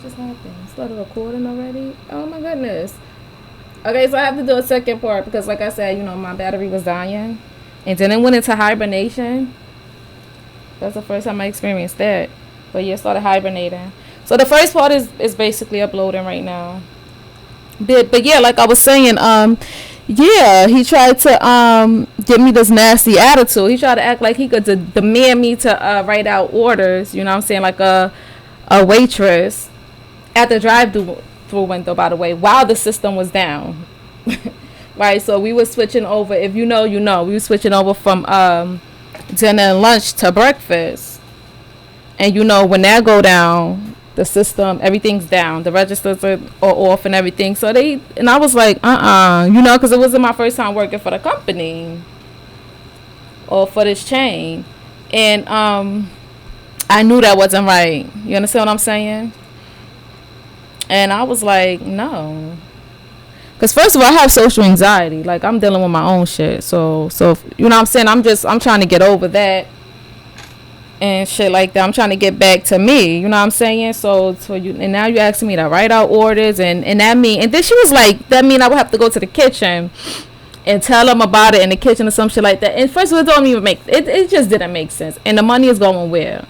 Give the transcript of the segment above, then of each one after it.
just happened? Started recording already? Oh my goodness. Okay, so I have to do a second part because, like I said, my battery was dying, and then it went into hibernation. That's the first time I experienced that. But yeah, it started hibernating. So the first part is basically uploading right now. But yeah, like I was saying, yeah, he tried to give me this nasty attitude. He tried to act like he could demand me to write out orders. You know what I'm saying, like a waitress at the drive-through window. By the way, while the system was down, right? So we were switching over. If you know, we were switching over from dinner and lunch to breakfast. And when that go down, the system, everything's down. The registers are off and everything. So I was like, because it wasn't my first time working for the company or for this chain. And I knew that wasn't right. You understand what I'm saying? And I was like, no. Because first of all, I have social anxiety. Like, I'm dealing with my own shit. So you know what I'm saying? I'm trying to get over that. And shit like that. I'm trying to get back to me. You know what I'm saying? So and now you asking me to write out orders and then she was like, that mean I would have to go to the kitchen and tell them about it in the kitchen or some shit like that. And first of all, it don't even make it just didn't make sense. And the money is going where?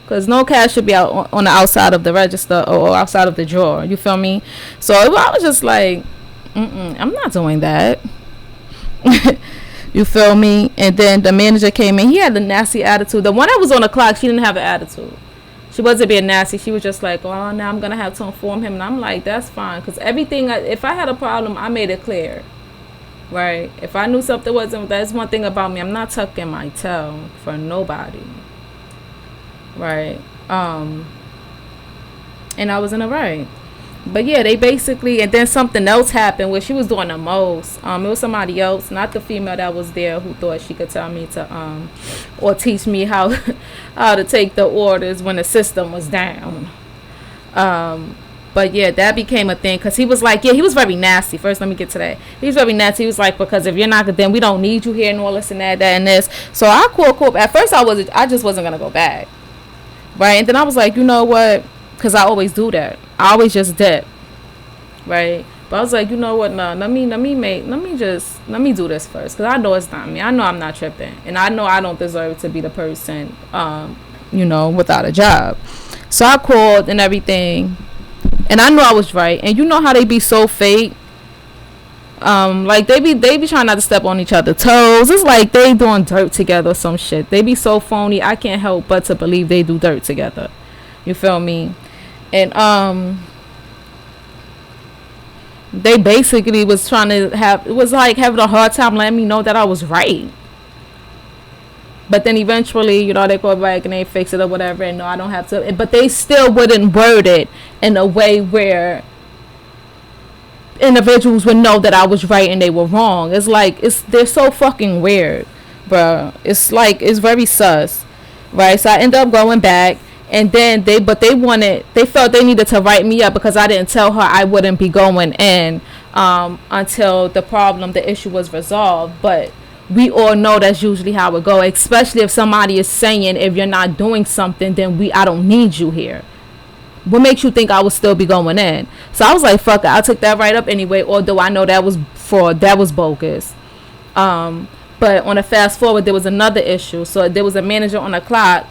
Because no cash should be out on the outside of the register or outside of the drawer. You feel me? So I was just like, I'm not doing that. You feel me? And then the manager came in. He had the nasty attitude. The one that was on the clock, she didn't have an attitude. She wasn't being nasty. She was just like, oh, now I'm going to have to inform him. And I'm like, that's fine. Because everything, if I had a problem, I made it clear. Right? If I knew something wasn't, that's one thing about me. I'm not tucking my tail for nobody. Right? And I was in the right. But yeah, they basically, and then something else happened where she was doing the most. It was somebody else, not the female that was there, who thought she could tell me to or teach me how to take the orders when the system was down. But yeah, that became a thing because he was like, yeah, he was very nasty. First, let me get to that. He was very nasty. He was like, because if you're not, then we don't need you here and all this and that and this. So I called. At first, I just wasn't gonna go back, right? And then I was like, you know what? Because I always do that. I always just dip, right? But I was like, you know what? No, let me do this first, because I know it's not me. I know I'm not tripping, and I know I don't deserve to be the person, without a job. So I called and everything, and I knew I was right. And you know how they be so fake. Like they be trying not to step on each other's toes. It's like they doing dirt together or some shit. They be so phony. I can't help but to believe they do dirt together. You feel me? And they basically was trying to having a hard time letting me know that I was right. But then eventually, they go back and they fix it or whatever, and no, I don't have to. But they still wouldn't word it in a way where individuals would know that I was right and they were wrong. It's like they're so fucking weird, bro. It's like it's very sus, right? So I end up going back. And then they felt they needed to write me up because I didn't tell her I wouldn't be going in until the issue was resolved. But we all know that's usually how it goes, especially if somebody is saying, if you're not doing something, then I don't need you here. What makes you think I would still be going in? So I was like, fuck it, I took that right up anyway, although I know that was fraud, that was bogus. But on a fast forward, there was another issue. So there was a manager on the clock.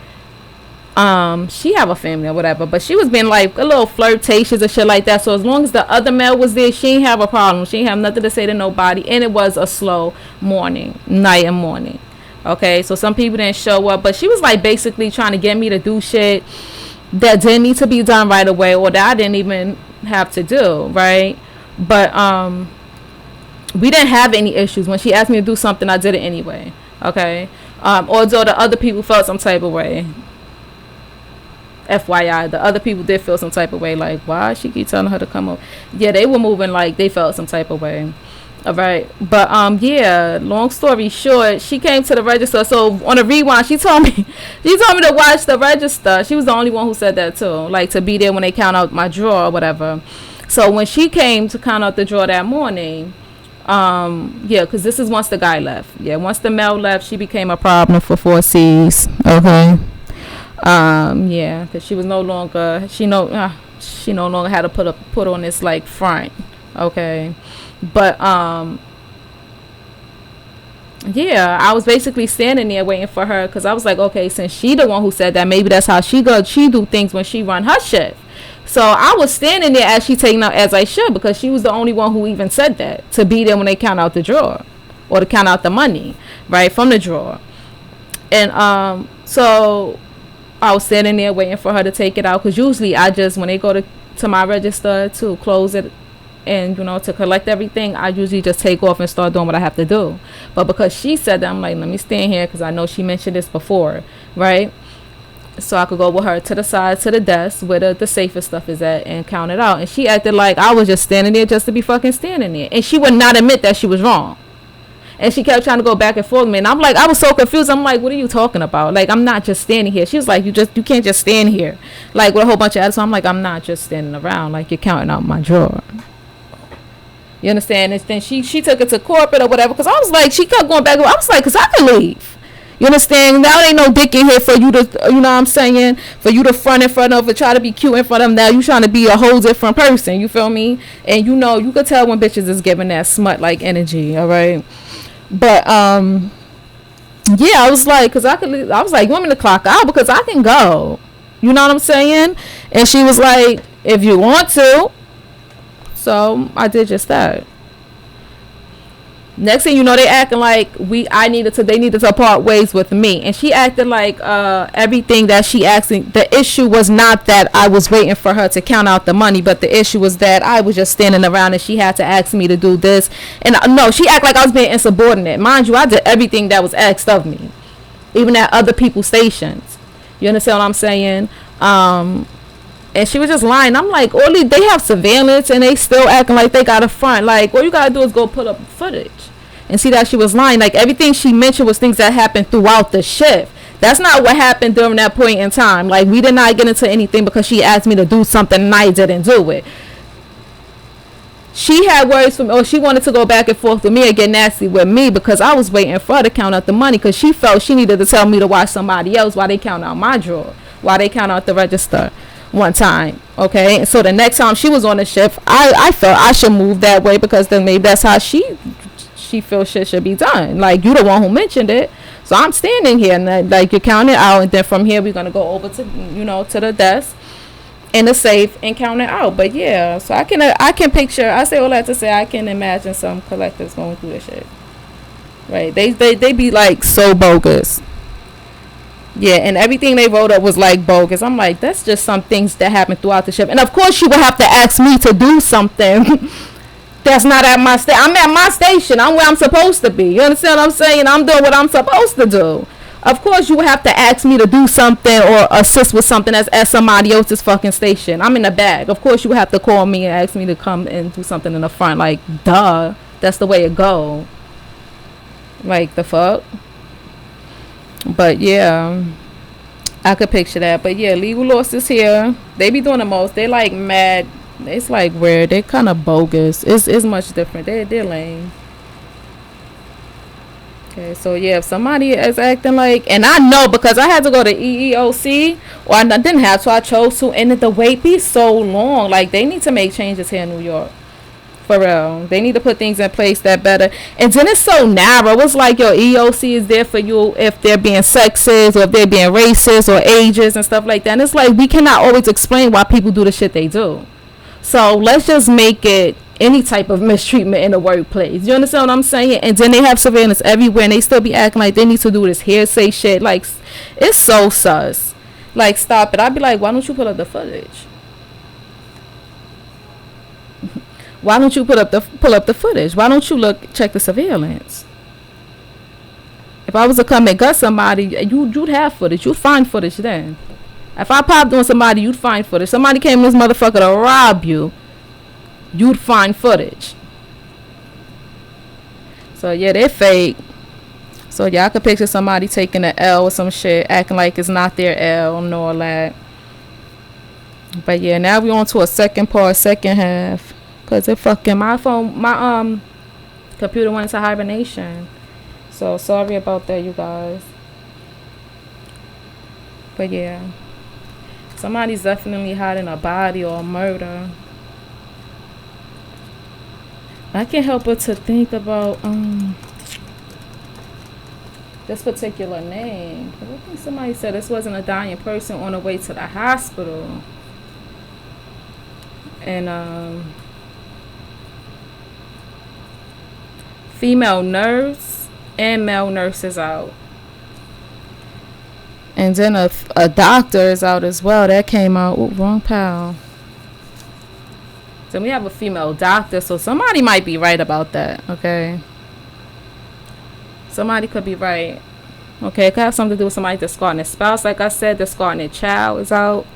She have a family or whatever, but she was being like a little flirtatious and shit like that. So as long as the other male was there, she ain't have a problem. She ain't have nothing to say to nobody. And it was a slow night and morning. Okay, so some people didn't show up, but she was like basically trying to get me to do shit that didn't need to be done right away, or that I didn't even have to do, right? But we didn't have any issues. When she asked me to do something, I did it anyway. Okay, although the other people felt some type of way. FYI, the other people did feel some type of way, like, why she keep telling her to come up? Yeah, they were moving like they felt some type of way. All right, but yeah, long story short, she came to the register. So on a rewind, she told me to watch the register. She was the only one who said that too, like to be there when they count out my drawer or whatever. So when she came to count out the drawer that morning, yeah, because this is once the guy left. Yeah, once the male left, she became a problem for Phorcees. Okay. Yeah, because she was no longer, she no longer had to put on this like front. Okay. But yeah, I was basically standing there waiting for her, because I was like, okay, since she the one who said that, maybe that's how she do things when she run her shift. So I was standing there as she taking out, as I should, because she was the only one who even said that, to be there when they count out the drawer, or to count out the money, right, from the drawer. And so I was standing there waiting for her to take it out, because usually I just, when they go to my register to close it and, you know, to collect everything, I usually just take off and start doing what I have to do. But because she said that, I'm like, let me stand here, because I know she mentioned this before, right? So I could go with her to the side, to the desk where the safest stuff is at, and count it out. And she acted like I was just standing there just to be fucking standing there, and she would not admit that she was wrong. And she kept trying to go back and forth with me, and I'm like, I was so confused. I'm like, what are you talking about? Like, I'm not just standing here. She was like, you can't just stand here, like, with a whole bunch of attitude. I'm like, I'm not just standing around, like, you're counting out my drawer. You understand? And then she took it to corporate or whatever, because I was like, she kept going back. I was like, because I can leave. You understand? Now ain't no dick in here for you to, you know what I'm saying, for you to front in front of, or try to be cute in front of them. Now you trying to be a whole different person. You feel me? And you know, you could tell when bitches is giving that smut like energy. All right. But yeah, I was like, because I was like, you want me to clock out, because I can go. You know what I'm saying? And she was like, if you want to. So I did just that. Next thing you know, they acting like they needed to part ways with me. And she acted like everything that she asked me, the issue was not that I was waiting for her to count out the money, but the issue was that I was just standing around and she had to ask me to do this. And no, she acted like I was being insubordinate. Mind you, I did everything that was asked of me, even at other people's stations. You understand what I'm saying? And she was just lying. I'm like, they have surveillance and they still acting like they got a front. Like, all you gotta do is go put up footage and see that she was lying. Like, everything she mentioned was things that happened throughout the shift. That's not what happened during that point in time. Like, we did not get into anything because she asked me to do something and I didn't do it. She had words from, or she wanted to go back and forth with me and get nasty with me because I was waiting for her to count out the money, because she felt she needed to tell me to watch somebody else while they count out my drawer, while they count out the register one time. Okay, so the next time she was on the shift, I felt I should move that way, because then maybe that's how she feels shit should be done. Like, you the one who mentioned it, so I'm standing here and like, you're counting it out, and then from here we're gonna go over to, you know, to the desk in the safe and count it out. But yeah, so I can picture, I say all that to say I can imagine some collectors going through this shit, right? They be like so bogus. Yeah, and everything they wrote up was like bogus. I'm like, that's just some things that happened throughout the shift. And of course, she would have to ask me to do something that's not at my station. I'm at my station. I'm where I'm supposed to be. You understand what I'm saying? I'm doing what I'm supposed to do. Of course, you would have to ask me to do something or assist with something that's at somebody else's fucking station. I'm in the back. Of course, you would have to call me and ask me to come and do something in the front. Like, duh. That's the way it go. Like, the fuck? But yeah, I could picture that. But yeah, legal losses here, they be doing the most. They like mad. It's like weird. They're kind of bogus. It's much different. They're lame. Okay, so yeah, if somebody is acting like, and I know because I had to go to EEOC, or I didn't have to, I chose to, and the wait be so long. Like, they need to make changes here in New York. For real. They need to put things in place that better. And then it's so narrow. It's like your EOC is there for you if they're being sexist or if they're being racist or ageist and stuff like that. And it's like, we cannot always explain why people do the shit they do. So let's just make it any type of mistreatment in the workplace. You understand what I'm saying? And then they have surveillance everywhere and they still be acting like they need to do this hearsay shit. Like, it's so sus. Like, stop it. I'd be like, why don't you pull up the footage? Why don't you pull up the footage? Why don't you check the surveillance? If I was to come and gut somebody, you'd have footage. You'd find footage then. If I popped on somebody, you'd find footage. Somebody came in this motherfucker to rob you, you'd find footage. So yeah, they're fake. So yeah, I could picture somebody taking an L or some shit, acting like it's not their L and all that. But yeah, now we on to a second half. Cause it fucking my computer went into hibernation. So sorry about that, you guys. But yeah, somebody's definitely hiding a body or a murder. I can't help but to think about this particular name. I think somebody said this wasn't a dying person on the way to the hospital. And female nurse and male nurse is out. And then a doctor is out as well. That came out. Ooh, wrong pal. Then we have a female doctor. So somebody might be right about that. Okay. Somebody could be right. Okay. It could have something to do with somebody discarding their spouse. Like I said, discarding their child is out.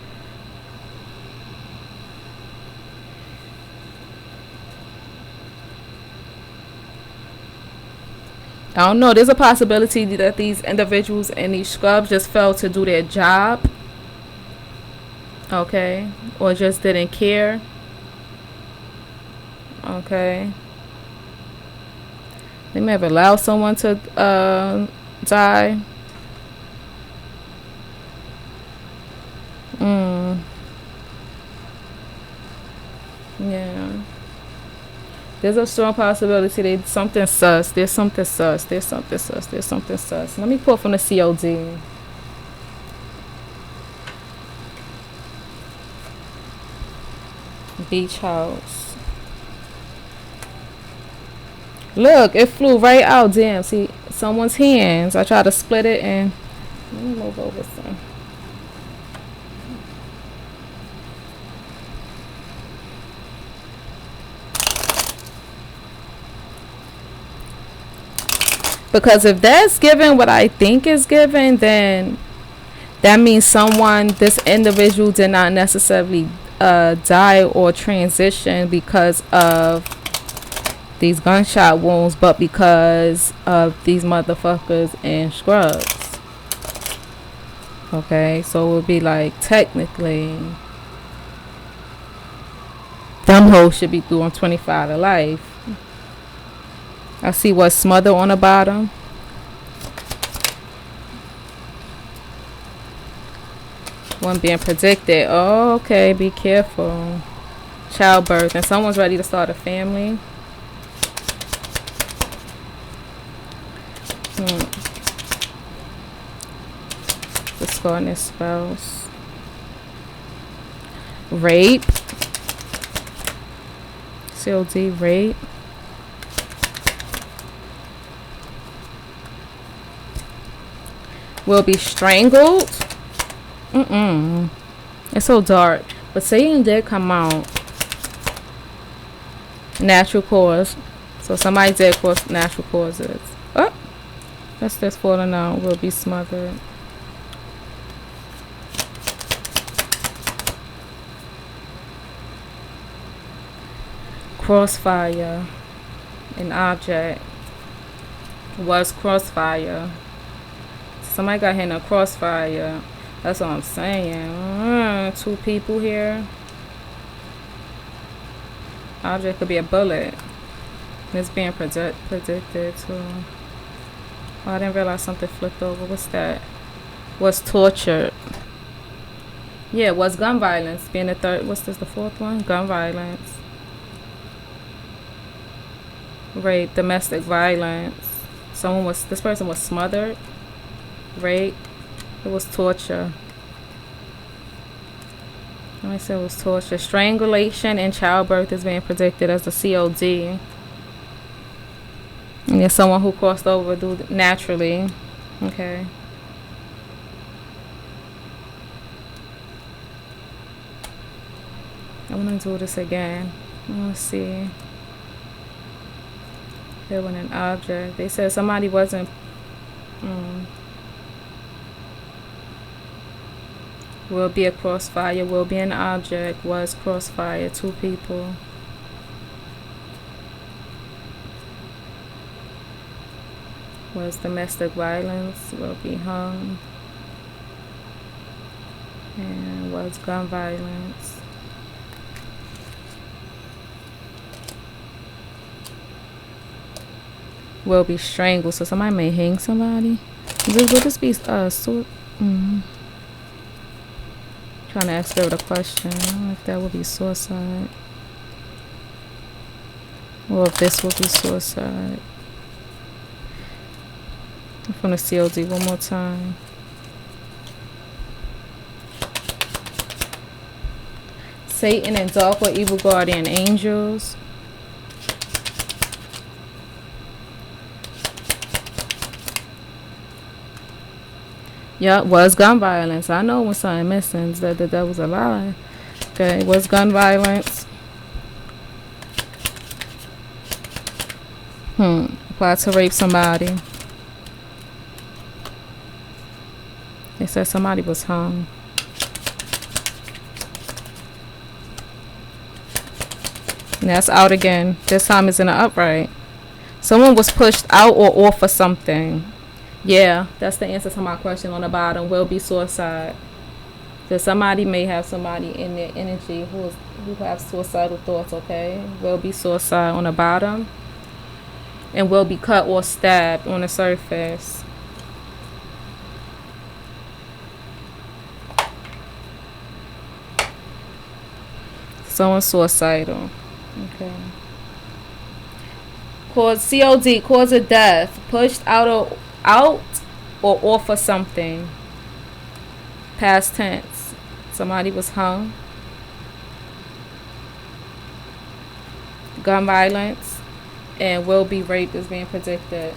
I don't know. There's a possibility that these individuals and these scrubs just failed to do their job. Okay. Or just didn't care. Okay. They may have allowed someone to die. Yeah. There's a strong possibility there's something sus. There's something sus. There's something sus. There's something sus. Let me pull from the COD. Beach house. Look, it flew right out. Damn, see, someone's hands. I tried to split it and let me move over some. Because if that's given what I think is given, then that means this individual did not necessarily die or transition because of these gunshot wounds, but because of these motherfuckers in scrubs. Okay, so it would be like technically them hoes should be doing 25 to life. I see what's smothered on the bottom. One being predicted. Oh, okay, be careful. Childbirth. And someone's ready to start a family. Discarding his spouse. Rape. COD, rape. Will be strangled. It's so dark. But Satan did come out. Natural cause. So somebody did cause natural causes. Oh, that's this falling out. Will be smothered. Crossfire. An object. Was crossfire. Somebody got hit in a crossfire. That's what I'm saying. 2 people here. Object could be a bullet. It's being predicted too. Oh, I didn't realize something flipped over. What's that? Was tortured. Yeah, was gun violence. Being the third. What's this? The 4th one? Gun violence. Rape. Domestic violence. This person was smothered. Rape. It was torture. I said it was torture. Strangulation and childbirth is being predicted as the COD. And there's someone who crossed over naturally. Okay. I want to do this again. Let's see. There went an object. They said somebody wasn't. Will be a crossfire. Will be an object. Was crossfire. 2 people. Was domestic violence. Will be hung. And was gun violence. Will be strangled. So somebody may hang somebody. Will this be Trying to ask her a question. I don't know if that would be suicide. Or if this would be suicide. From the COD one more time. Satan and dark or evil guardian angels. Yeah, was gun violence. I know when something missing that was a lie. Okay, was gun violence. Applied to rape somebody. They said somebody was hung. And that's out again. This time it's in the upright. Someone was pushed out or off of something. Yeah, that's the answer to my question on the bottom. Will be suicide. So somebody may have somebody in their energy who have suicidal thoughts, okay? Will be suicide on the bottom. And will be cut or stabbed on the surface. Someone's suicidal. Okay. COD, cause of death. Pushed out or off of something. Past tense. Somebody was hung. Gun violence. And will be rape is being predicted.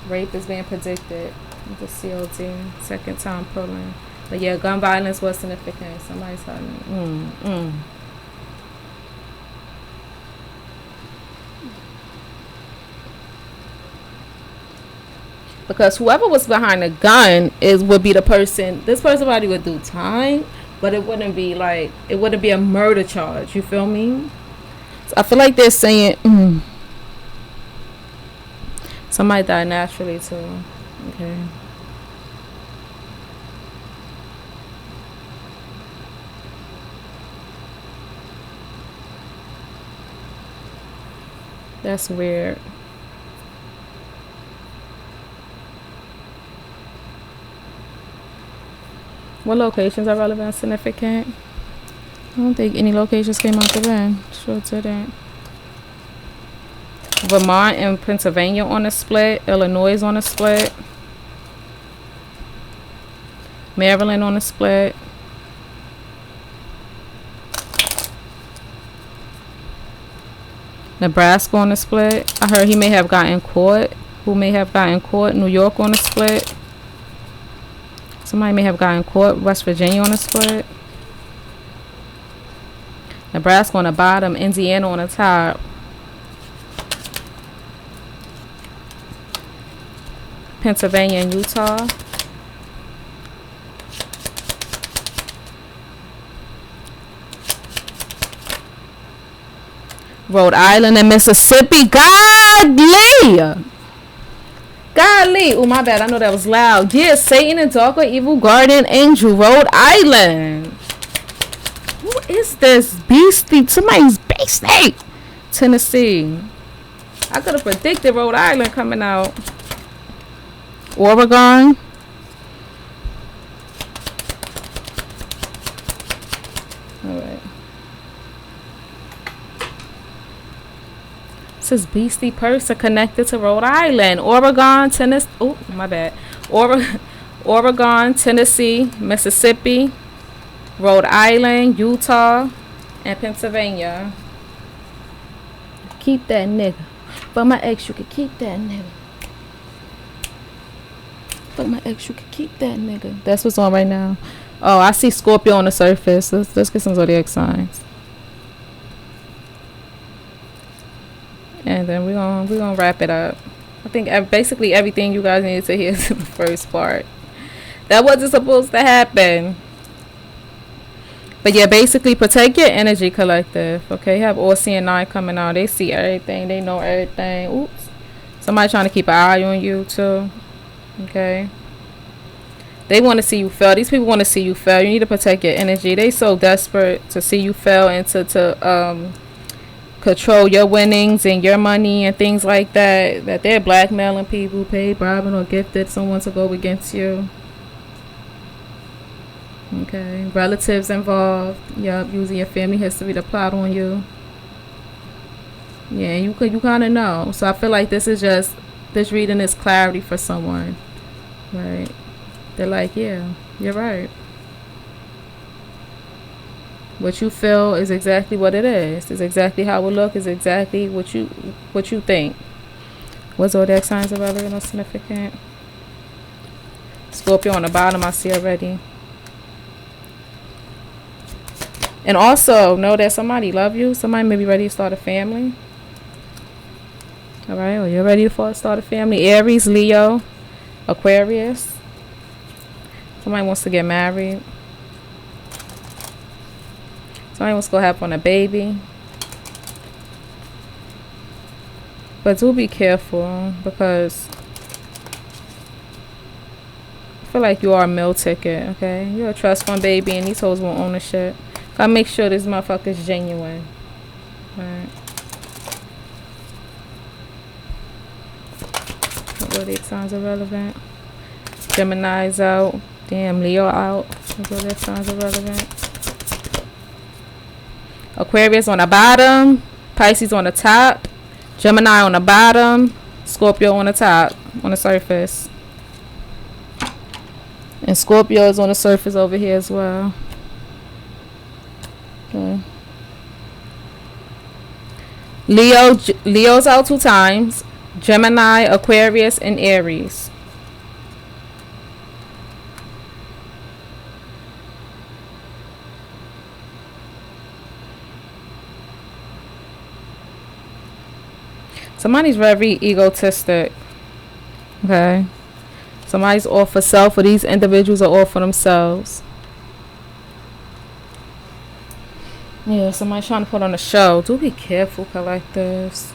Rape is being predicted. The COD. Second time pulling. But yeah, gun violence was significant. Somebody's having because whoever was behind the gun would be the person. This person probably would do time, but it wouldn't be a murder charge. You feel me? So I feel like they're saying somebody died naturally too. Okay. That's weird. What locations are relevant and significant? I don't think any locations came out the bin. Sure didn't. Vermont and Pennsylvania on the split. Illinois on the split. Maryland on the split. Nebraska on the split. I heard he may have gotten caught. Who may have gotten caught? New York on the split. Somebody may have gotten caught. West Virginia on the split. Nebraska on the bottom. Indiana on the top. Pennsylvania and Utah. Rhode Island and Mississippi. Godly. Oh, my bad. I know that was loud. Yeah, Satan and dark or evil guardian angel. Rhode Island. Who is this beastie? Somebody's beastie. Tennessee. I could have predicted Rhode Island coming out. Oregon. Alright. This beastie person connected to Rhode Island. Oregon, Tennessee. Oh, my bad. Oregon, Tennessee, Mississippi, Rhode Island, Utah, and Pennsylvania. Keep that nigga. For my ex, you could keep that nigga. For my ex, you could keep that nigga. That's what's on right now. Oh, I see Scorpio on the surface. Let's get some zodiac signs. And then we're gonna wrap it up. I think basically everything you guys needed to hear is the first part. That wasn't supposed to happen. But yeah, basically protect your energy, collective. Okay, have all seeing 9 coming out. They see everything. They know everything. Oops. Somebody trying to keep an eye on you too. Okay. They want to see you fail. These people want to see you fail. You need to protect your energy. They so desperate to see you fail and to control your winnings and your money and things like that, that they're blackmailing people, paid, bribing, or gifted someone to go against you. Okay, relatives involved. Yup, using your family history to plot on you. Yeah, you kind of know. So I feel like this is just this reading is clarity for someone, right? They're like, yeah, you're right. What you feel is exactly what it is. It's exactly how it look. Is exactly what you think. What's zodiac signs are relevant or significant? Scorpio on the bottom, I see already. And also know that somebody love you. Somebody may be ready to start a family. All right, or you're ready to start a family. Aries, Leo, Aquarius. Somebody wants to get married. Somebody wants to go have on a baby. But do be careful because I feel like you are a meal ticket, okay? You're a trust fund baby and these hoes want ownership. Gotta make sure this motherfucker's genuine. Alright. Zodiac signs are relevant. Gemini's out. Damn, Leo out. Zodiac signs are relevant. Aquarius on the bottom. Pisces on the top. Gemini on the bottom. Scorpio on the top. On the surface. And Scorpio is on the surface over here as well. Okay. Leo's out 2 times. Gemini, Aquarius, and Aries. Somebody's very egotistic. Okay. Somebody's all for self, or these individuals are all for themselves. Yeah, somebody's trying to put on a show. Do be careful, collectives.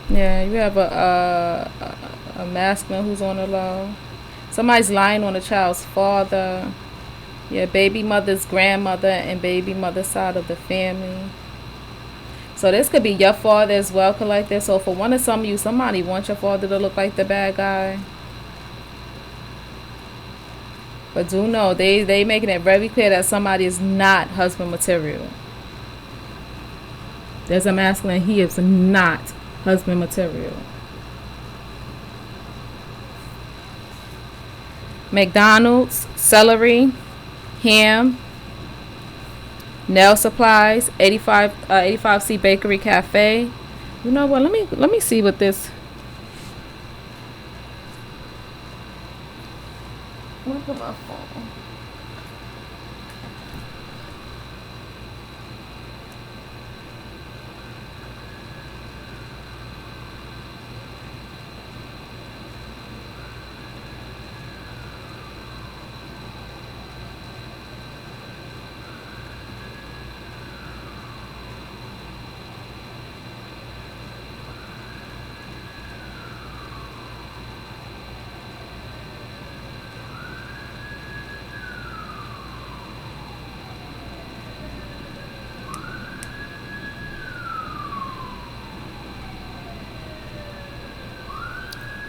Yeah, you have a masculine who's on the low. Somebody's lying on the child's father. Yeah, baby mother's grandmother and baby mother's side of the family. So this could be your father as well, collective. So for one of some of you, somebody wants your father to look like the bad guy. But do know, they making it very clear that somebody is not husband material. There's a masculine, he is not husband material. McDonald's, celery, ham, nail supplies, 85C Bakery Cafe. You know what? Let me see what this. Look at my phone.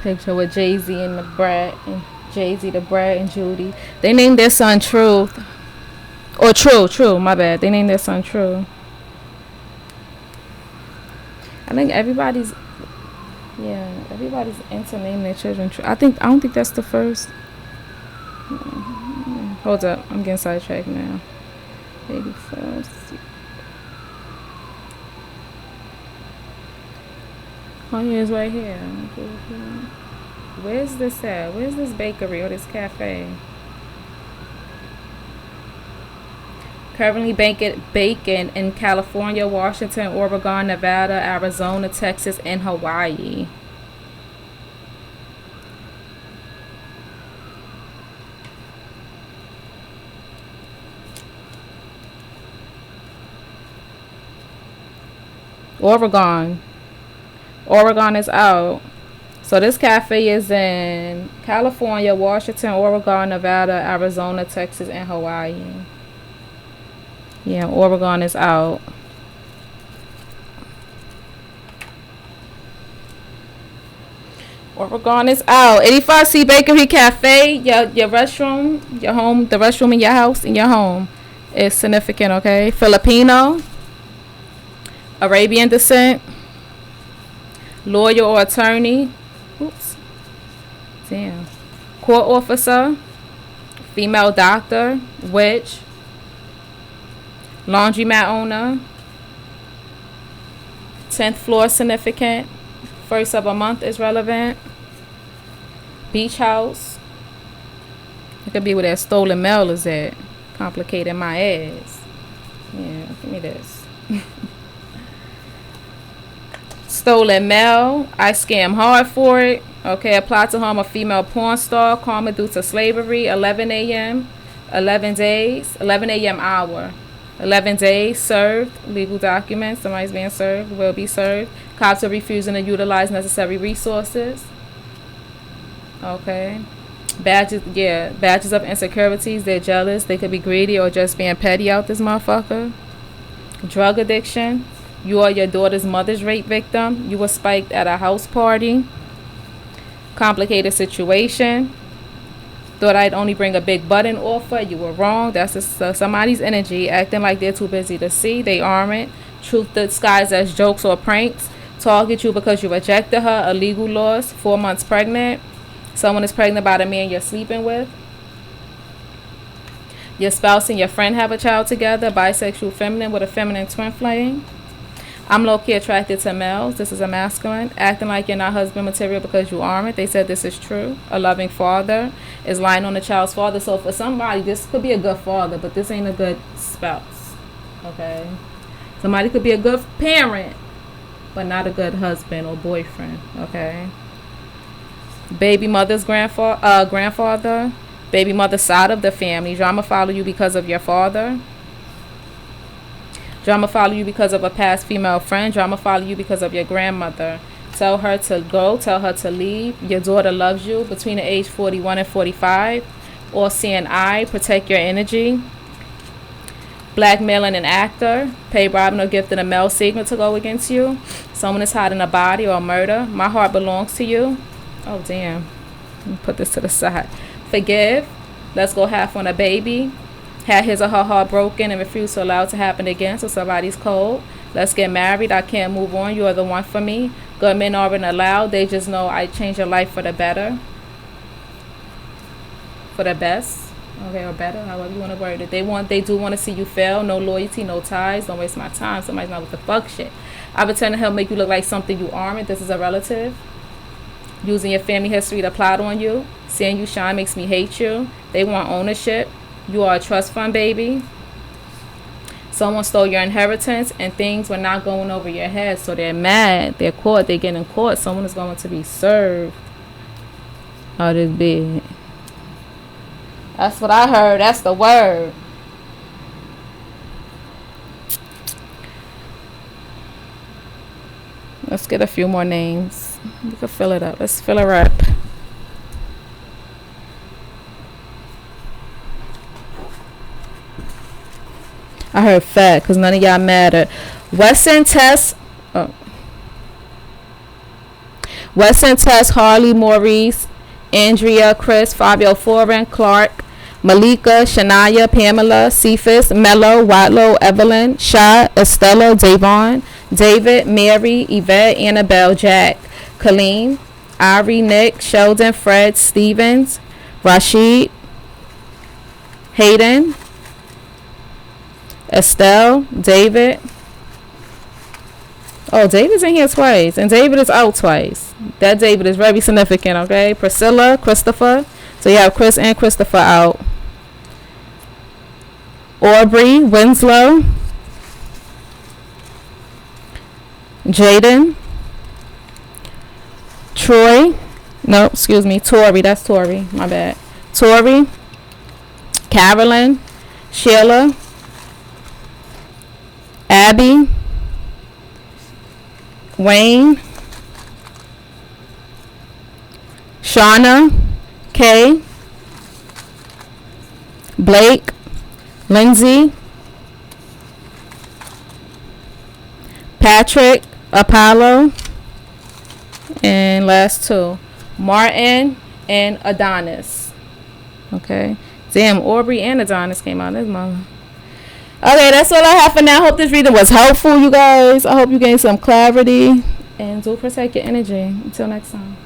Picture with Jay-Z and the Brat and Jay-Z, the Brat and Judy. They named their son Truth. Or True, my bad. They named their son True. I think everybody's into naming their children True. I don't think that's the first. Hold up, I'm getting sidetracked now. Baby first. Oh, yeah, it's right here. Where's this at? Where's this bakery or this cafe? Currently baking in California, Washington, Oregon, Nevada, Arizona, Texas, and Hawaii. Oregon is out. So this cafe is in California, Washington, Oregon, Nevada, Arizona, Texas, and Hawaii. Yeah, Oregon is out. Oregon is out. 85C Bakery Cafe. Your restroom, your home, the restroom in your house, in your home is significant, okay? Filipino, Arabian descent, lawyer or attorney. Oops. Damn. Court officer, female doctor, witch, laundromat owner, 10th floor significant, first of a month is relevant, beach house. It could be where that stolen mail is at. Complicating my ass. Yeah, give me this. Stolen mail. I scam hard for it. Okay, apply to harm a female porn star. Karma due to slavery. 11 a.m. 11 days. 11 a.m. hour. 11 days served. Legal documents. Somebody's being served. Will be served. Cops are refusing to utilize necessary resources. Okay. Badges, yeah. Badges of insecurities. They're jealous. They could be greedy or just being petty out this motherfucker. Drug addiction. You are your daughter's mother's rape victim. You were spiked at a house party. Complicated situation. Thought I'd only bring a big button offer. You were wrong. That's somebody's energy. Acting like they're too busy to see. They aren't. Truth disguised as jokes or pranks. Target you because you rejected her. A legal loss. 4 months pregnant. Someone is pregnant by the man you're sleeping with. Your spouse and your friend have a child together. Bisexual feminine with a feminine twin flame. I'm low-key attracted to males. This is a masculine. Acting like you're not husband material because you aren't. They said this is true. A loving father is lying on the child's father. So for somebody, this could be a good father, but this ain't a good spouse. Okay? Somebody could be a good parent, but not a good husband or boyfriend. Okay? Baby mother's grandfather. Baby mother's side of the family. Drama follow you because of your father. Drama follow you because of a past female friend. Drama follow you because of your grandmother. Tell her to go. Tell her to leave. Your daughter loves you between the age 41 and 45. Or seeing eye. Protect your energy. Blackmailing an actor. Pay, bribing, or gifting a male signal to go against you. Someone is hiding a body or a murder. My heart belongs to you. Oh, damn. Let me put this to the side. Forgive. Let's go half on a baby. Had his or her heart broken and refused to allow it to happen again, so somebody's cold. Let's get married. I can't move on. You are the one for me. Good men aren't allowed. They just know I changed your life for the better. For the best. Okay, or better, however you want to word it. They do want to see you fail. No loyalty, no ties. Don't waste my time. Somebody's not with the fuck shit. I pretend to help make you look like something you aren't. This is a relative. Using your family history to plot on you. Seeing you shine makes me hate you. They want ownership. You are a trust fund baby. Someone stole your inheritance and things were not going over your head. So they're mad. They're caught. They're getting caught. Someone is going to be served. Oh, this big. That's what I heard. That's the word. Let's get a few more names. We can fill it up. Let's fill her up. I heard fat because none of y'all matter. Weston Tess. Oh. Weston Tess, Harley, Maurice, Andrea, Chris, Fabio, Foreign, Clark, Malika, Shania, Pamela, Cephas, Mello, Watlow, Evelyn, Shah, Estella, Davon, David, Mary, Yvette, Annabelle, Jack, Colleen, Ari, Nick, Sheldon, Fred, Stevens, Rashid, Hayden, Estelle, David. Oh, David's in here twice. And David is out twice. That David is very significant, okay? Priscilla, Christopher. So you have Chris and Christopher out. Aubrey, Winslow. Jaden. Troy. No, excuse me. Tori. That's Tori. My bad. Tori. Carolyn. Sheila. Abby, Wayne, Shauna, Kay, Blake, Lindsay, Patrick, Apollo, and last two. Martin, and Adonis. Okay. Damn, Aubrey and Adonis came out this month. Okay, that's all I have for now. I hope this reading was helpful, you guys. I hope you gained some clarity. And do protect your energy. Until next time.